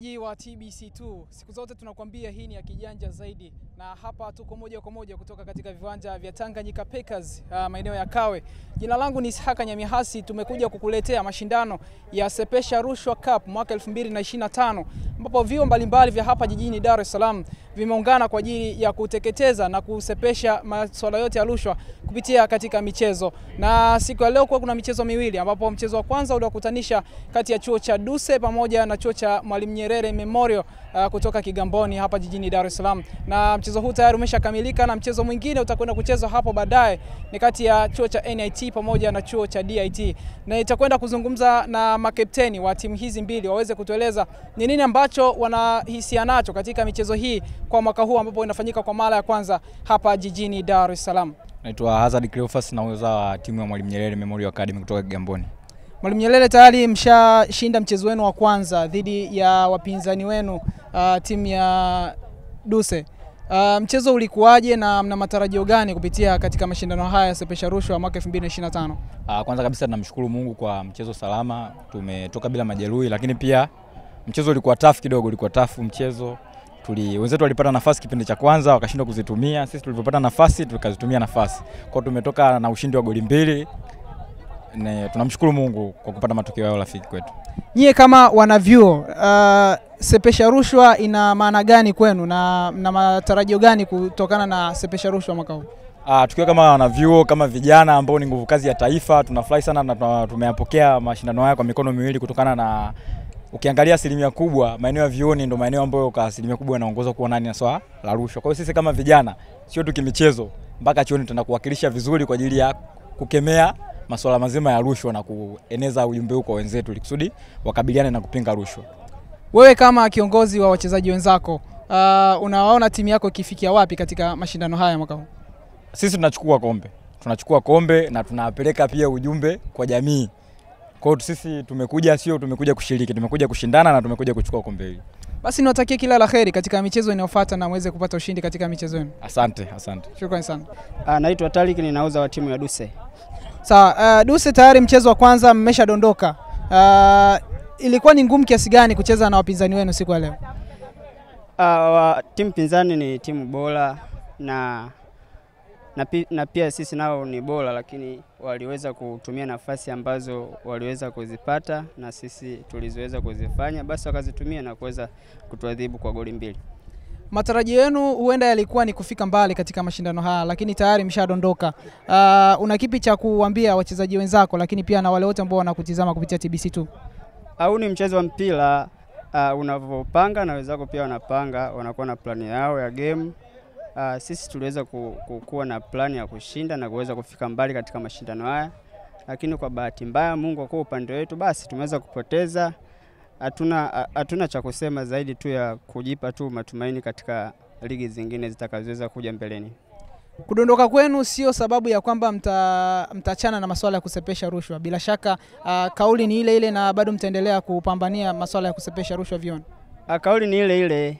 Wa TBC2 siku zote tunakwambia hii ni ya kijanja zaidi, na hapa tuko moja kwa moja kutoka katika viwanja vya Tanganyika Packers maeneo ya Kawe. Jina langu ni Ishaka Nyamihasi. Tumekuja kukuletea mashindano ya Sepesha Rushwa Cup mwaka 2025 ambapo vyuo mbalimbali vya hapa jijini Dar es Salaam vimeungana kwa ajili ya kuteketeza na kusepesha masuala yote ya rushwa kupitia katika michezo. Na siku ya leo kuna michezo miwili ambapo mchezo wa kwanza uliokutanisha kati ya chuo cha Duse pamoja na chuo cha Mwalimu Nyerere Memorial kutoka Kigamboni hapa jijini Dar es Salaam. Na mchezo huu tayari umeshakamilika, na mchezo mwingine utakwenda kuchezwa hapo baadaye ni kati ya chuo cha NIT pamoja na chuo cha DIT. Na itakwenda kuzungumza na makapteni wa timu hizi mbili waweze kutueleza ni nini ambacho wanahisia nacho katika michezo hii kwa mwaka huu ambapo inafanyika kwa mara ya kwanza hapa jijini Dar es Salaam. Naitwa Hazard Cleophas, na uweza wa timu ya Mwalimu Nyerere Memorial Academy kutoka Kigamboni. Mwalimu Nyerere, tayari mshashinda mchezo wenu wa kwanza dhidi ya wapinzani wenu timu ya Duse. Mchezo ulikuwaje na mna matarajio gani kupitia katika mashindano haya ya Sepesha Rushwa mwaka 2025? Kwanza kabisa tunamshukuru Mungu kwa mchezo salama, tumetoka bila majeruhi, lakini pia mchezo ulikuwa tough kidogo, ulikuwa tough mchezo. Wenzetu walipata nafasi kipindi cha kwanza wakashindwa kuzitumia, sisi tulipopata nafasi tukazitumia nafasi. Kwa tumetoka na ushindi wa goli 2. Tunamshukuru Mungu kwa kupata matokeo yao rafiki kwetu. Nyie kama wanavyuo, Sepesha Rushwa ina maana gani kwenu na matarajio gani kutokana na Sepesha Rushwa mwaka huu? Tukiwa kama wanavyuo, kama vijana ambao ni nguvu kazi ya taifa, tunafurahi sana na tumeyapokea mashindano haya kwa mikono miwili, kutokana na ukiangalia asilimia kubwa maeneo ya vyuoni ndio maeneo ambayo kwa asilimia kubwa yanaongoza kuwa nani na swala la rushwa. Kwa hiyo sisi kama vijana sio tu kimichezo, mpaka chuoni tunaenda kuwakilisha vizuri kwa ajili ya kukemea masuala mazima ya rushwa na kueneza ujumbe huu kwa wenzetu ili kusudi wakabiliane na kupinga rushwa. Wewe kama kiongozi wa wachezaji wenzako, unawaona timu yako ikifikia wapi katika mashindano haya mwaka huu? Sisi tunachukua kombe na tunapeleka pia ujumbe kwa jamii. Kwa hiyo sisi tumekuja kushiriki, tumekuja kushindana na tumekuja kuchukua kombe hili. Basi niwatakie kila la kheri katika michezo inayofuata na muweze kupata ushindi katika michezo yenu. Asante. Shukrani sana. Naitwa Talik, ninauza wa timu ya Duse. Sawa, Duse tayari mchezo wa kwanza mmeshadondoka. Ilikuwa ni ngumu kiasi gani kucheza na wapinzani wenu siku ya leo? Timu pinzani ni timu bora na pia sisi nao ni bora, lakini waliweza kutumia nafasi ambazo waliweza kuzipata na sisi tuliziweza kuzifanya, basi wakazitumia na kuweza kutuadhibu kwa goli 2. Matarajio yenu huenda yalikuwa ni kufika mbali katika mashindano haya, lakini tayari mshadondoka. Una kipi cha kuambia wachezaji wenzako, lakini pia na wale wote ambao wanakutizama kupitia TBC2? Au ni mchezo wa mpira, unavyopanga na wenzako pia wanapanga, wanakuwa na plani yao ya game. Sisi tuliweza kuwa na plani ya kushinda na kuweza kufika mbali katika mashindano haya, lakini kwa bahati mbaya Mungu kwa upande wetu, basi tumeweza kupoteza. Hatuna cha kusema zaidi tu ya kujipa tu matumaini katika ligi zingine zitakazoweza kuja mbeleni. Kudondoka kwenu sio sababu ya kwamba mtaachana na masuala ya kusepesha rushwa. Bila shaka kauli ni ile ile na bado mtaendelea kupambania masuala ya kusepesha rushwa vioni. Kauli ni ile ile.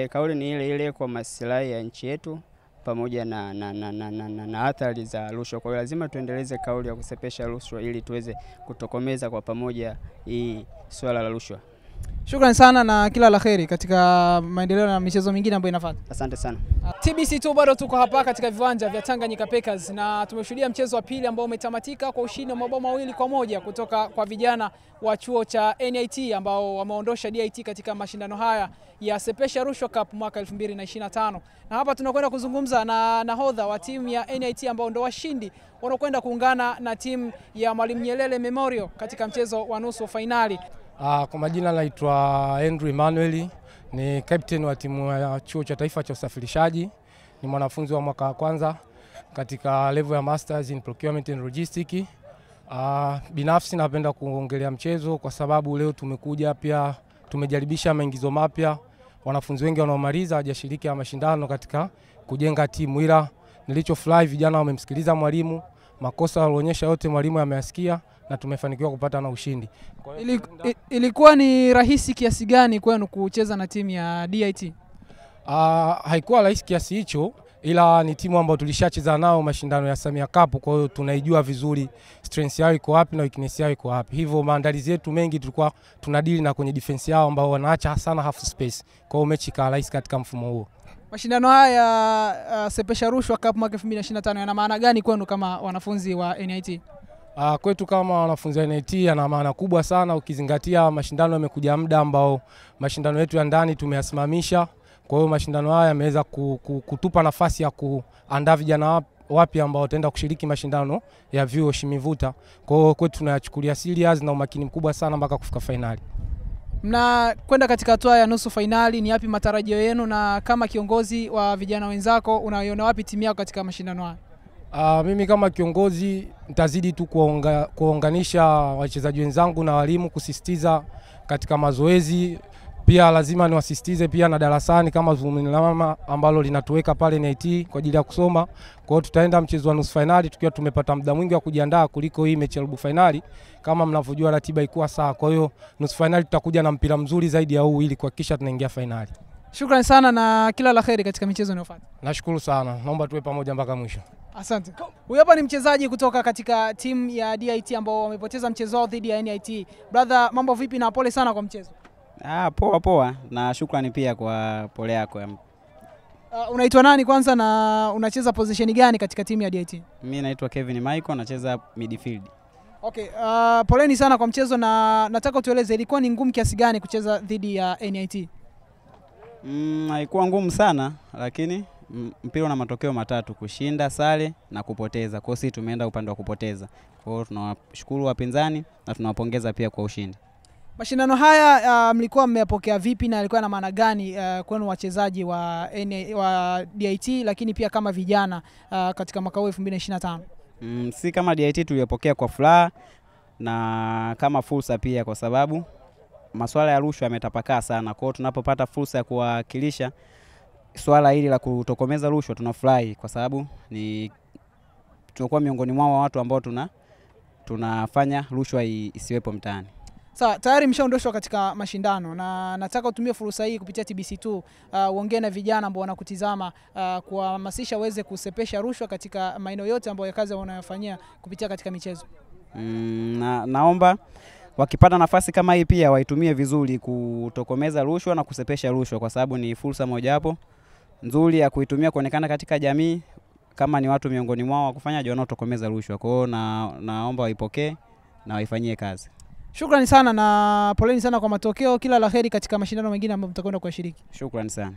Kauli ni ile ile kwa maslahi ya nchi yetu pamoja na athari za rushwa. Kwa hiyo lazima tuendeleze kauli ya kusepesha rushwa ili tuweze kutokomeza kwa pamoja hii swala la rushwa. Shukrani sana na kila la kheri katika maendeleo na michezo mingine ambayo inafuata. Asante sana. TBC2 bado tuko hapa katika viwanja vya Tanganyika Packers na tumeshuhudia mchezo wa pili ambao umetamatika kwa ushindi wa mabao 2-1 kutoka kwa vijana wa chuo cha NIT ambao wameondosha DIT katika mashindano haya ya Sepesha Rushwa Cup mwaka 2025. Na hapa tunakwenda kuzungumza na nahodha wa timu ya NIT ambao ndio washindi wanaokwenda kuungana na timu ya Mwalimu Nyerere Memorial katika mchezo wa nusu finali. Kwa majina naitwa Andrew Emmanuel, ni captain wa timu ya chuo cha taifa cha usafirishaji. Ni mwanafunzi wa mwaka wa kwanza katika level ya Masters in Procurement and Logistics. Binafsi napenda kuongelea mchezo kwa sababu leo tumekuja pia tumejaribisha maingizo mapya. Wanafunzi wengi wanaomaliza hawajashiriki mashindano katika kujenga timu, ila nilichofurahi vijana wamemsikiliza mwalimu, makosa walionyesha yote mwalimu ameyasikia na tumefanikiwa kupata na ushindi. Ilikuwa ni rahisi kiasi gani kwenu kucheza na timu ya DIT? Haikuwa rahisi kiasi hicho, ila ni timu ambayo tulishacheza nao mashindano ya Samia Cup, kwa hiyo tunaijua vizuri strength yao iko wapi na weakness yao iko wapi. Hivyo maandalizi yetu mengi tulikuwa tunadili na kwenye defense yao ambao wanaacha sana half space. Kwa hiyo mechi ikawa rahisi katika mfumo huo. Mashindano haya ya Sepesha Rushwa Cup mwaka 2025 yana maana gani kwenu kama wanafunzi wa NIT? Kwetu kama wanafunzi wa NIT yana maana kubwa sana, ukizingatia mashindano yamekuja muda ambao mashindano yetu ya ndani tumeyasimamisha. Kwa hiyo mashindano haya yameweza kutupa nafasi ya kuandaa vijana wapya ambao wataenda kushiriki mashindano ya vyuo Shimivuta. Kwa hiyo kwetu tunayachukulia serious na umakini mkubwa sana mpaka kufika finali. Mna kwenda katika hatua ya nusu finali, ni yapi matarajio yenu, na kama kiongozi wa vijana wenzako unaiona wapi timu yako katika mashindano haya? Mimi kama kiongozi nitazidi tu kuunganisha wachezaji wenzangu na walimu, kusisitiza katika mazoezi. Pia lazima niwasisitize pia na darasani kama Zumilama ambalo linatuweka pale NIT kwa ajili ya kusoma. Kwa hiyo tutaenda mchezo wa nusu finali tukiwa tumepata muda mwingi wa kujiandaa kuliko hii mechi ya robo finali. Kama mnavyojua ratiba ikuwa sawa. Kwa hiyo nusu finali tutakuja na mpira mzuri zaidi ya huu ili kuhakikisha tunaingia finali. Shukrani sana na kila la kheri katika michezo inayofuata. Nashukuru sana. Naomba tuwe pamoja mpaka mwisho. Asante. Huyu hapa ni mchezaji kutoka katika timu ya DIT ambao wamepoteza mchezo wao dhidi ya NIT. Brother, mambo vipi na pole sana kwa mchezo? Poa na shukrani pia kwa pole yako. Unaitwa nani kwanza na unacheza position gani katika timu ya DIT? Mimi naitwa Kevin Michael, nacheza midfield. Okay, poleni sana kwa mchezo na nataka tueleze ilikuwa ni ngumu kiasi gani kucheza dhidi ya NIT? Haikuwa ngumu sana, lakini mpira una matokeo matatu: kushinda, sare na kupoteza. Kwa hiyo sisi tumeenda upande wa kupoteza. Kwa hiyo tunawashukuru wapinzani na tunawapongeza pia kwa ushindi. Mashindano haya mlikuwa mmeyapokea vipi na yalikuwa na maana gani kwenu wachezaji wa DIT lakini pia kama vijana katika mwaka huu 2025? Si kama DIT tuliyopokea kwa furaha na kama fursa pia, kwa sababu masuala ya rushwa yametapakaa sana. Kwa hiyo tunapopata fursa ya kuwakilisha swala hili la kutokomeza rushwa tunafurahi, kwa sababu tunakuwa miongoni mwa watu ambao tunafanya rushwa isiwepo mtaani. Sawa, tayari mshaondoshwa katika mashindano na nataka utumie fursa hii kupitia TBC2 uongee na vijana ambao wanakutizama kuhamasisha waweze kusepesha rushwa katika maeneo yote ambayo ya kazi wanayofanyia kupitia katika michezo. Naomba wakipata nafasi kama hii pia waitumie vizuri kutokomeza rushwa na kusepesha rushwa, kwa sababu ni fursa mojawapo nzuri ya kuitumia kuonekana katika jamii kama ni watu miongoni mwao wa kufanyaje wanaotokomeza rushwa. Kwa hiyo naomba waipokee na waifanyie kazi. Shukrani sana na poleni sana kwa matokeo. Kila laheri katika mashindano mengine ambayo mtakwenda kushiriki. Shukrani sana.